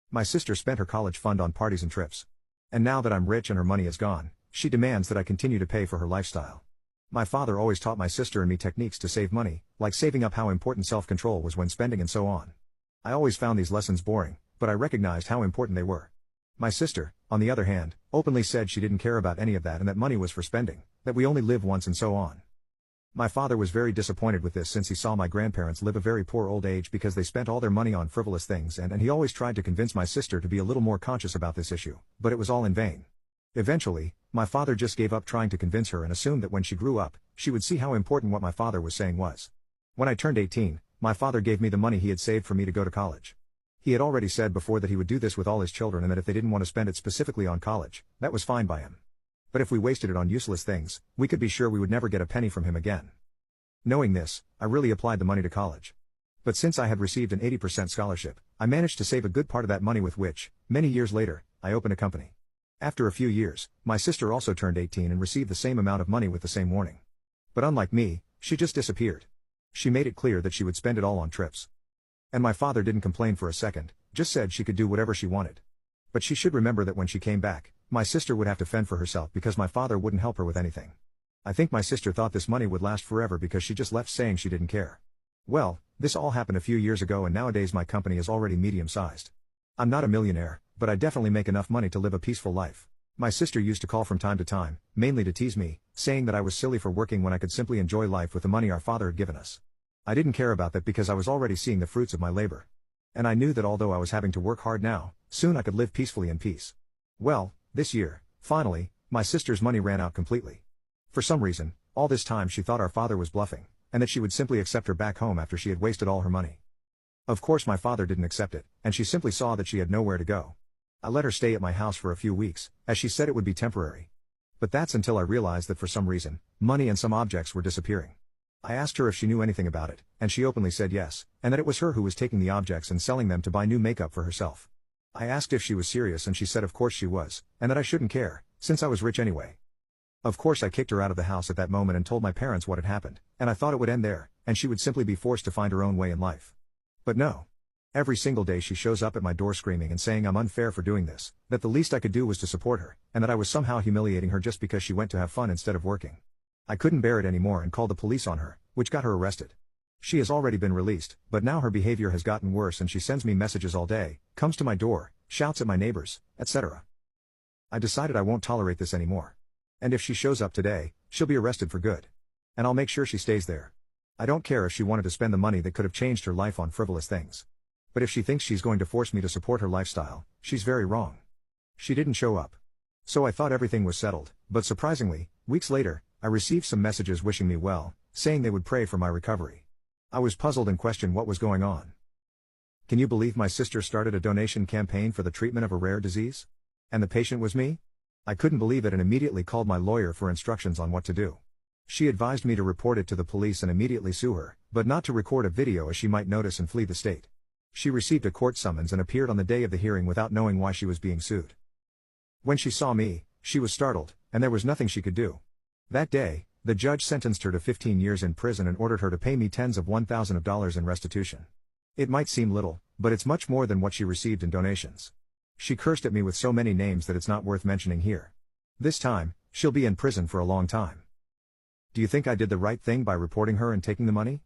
My sister spent her college fund on parties and trips. And now that I'm rich and her money is gone, she demands that I continue to pay for her lifestyle. My father always taught my sister and me techniques to save money, like saving up, how important self-control was when spending, and so on. I always found these lessons boring, but I recognized how important they were. My sister, on the other hand, openly said she didn't care about any of that and that money was for spending, that we only live once, and so on. My father was very disappointed with this since he saw my grandparents live a very poor old age because they spent all their money on frivolous things, and he always tried to convince my sister to be a little more conscious about this issue, but it was all in vain. Eventually, my father just gave up trying to convince her and assumed that when she grew up, she would see how important what my father was saying was. When I turned 18, my father gave me the money he had saved for me to go to college. He had already said before that he would do this with all his children, and that if they didn't want to spend it specifically on college, that was fine by him. But if we wasted it on useless things, we could be sure we would never get a penny from him again. Knowing this, I really applied the money to college. But since I had received an 80% scholarship, I managed to save a good part of that money, with which, many years later, I opened a company. After a few years, my sister also turned 18 and received the same amount of money with the same warning. But unlike me, she just disappeared. She made it clear that she would spend it all on trips. And my father didn't complain for a second, just said she could do whatever she wanted. But she should remember that when she came back, my sister would have to fend for herself because my father wouldn't help her with anything. I think my sister thought this money would last forever because she just left saying she didn't care. Well, this all happened a few years ago, and nowadays my company is already medium-sized. I'm not a millionaire, but I definitely make enough money to live a peaceful life. My sister used to call from time to time, mainly to tease me, saying that I was silly for working when I could simply enjoy life with the money our father had given us. I didn't care about that because I was already seeing the fruits of my labor. And I knew that although I was having to work hard now, soon I could live peacefully in peace. Well, this year, finally, my sister's money ran out completely. For some reason, all this time she thought our father was bluffing, and that she would simply accept her back home after she had wasted all her money. Of course my father didn't accept it, and she simply saw that she had nowhere to go. I let her stay at my house for a few weeks, as she said it would be temporary. But that's until I realized that for some reason, money and some objects were disappearing. I asked her if she knew anything about it, and she openly said yes, and that it was her who was taking the objects and selling them to buy new makeup for herself. I asked if she was serious, and she said of course she was, and that I shouldn't care, since I was rich anyway. Of course I kicked her out of the house at that moment and told my parents what had happened, and I thought it would end there, and she would simply be forced to find her own way in life. But no. Every single day she shows up at my door screaming and saying I'm unfair for doing this, that the least I could do was to support her, and that I was somehow humiliating her just because she went to have fun instead of working. I couldn't bear it anymore and called the police on her, which got her arrested. She has already been released, but now her behavior has gotten worse and she sends me messages all day, comes to my door, shouts at my neighbors, etc. I decided I won't tolerate this anymore. And if she shows up today, she'll be arrested for good. And I'll make sure she stays there. I don't care if she wanted to spend the money that could have changed her life on frivolous things. But if she thinks she's going to force me to support her lifestyle, she's very wrong. She didn't show up. So I thought everything was settled, but surprisingly, weeks later, I received some messages wishing me well, saying they would pray for my recovery. I was puzzled and questioned what was going on. Can you believe my sister started a donation campaign for the treatment of a rare disease? And the patient was me? I couldn't believe it and immediately called my lawyer for instructions on what to do. She advised me to report it to the police and immediately sue her, but not to record a video as she might notice and flee the state. She received a court summons and appeared on the day of the hearing without knowing why she was being sued. When she saw me, she was startled, and there was nothing she could do. That day, the judge sentenced her to 15 years in prison and ordered her to pay me tens of $1,000 in restitution. It might seem little, but it's much more than what she received in donations. She cursed at me with so many names that it's not worth mentioning here. This time, she'll be in prison for a long time. Do you think I did the right thing by reporting her and taking the money?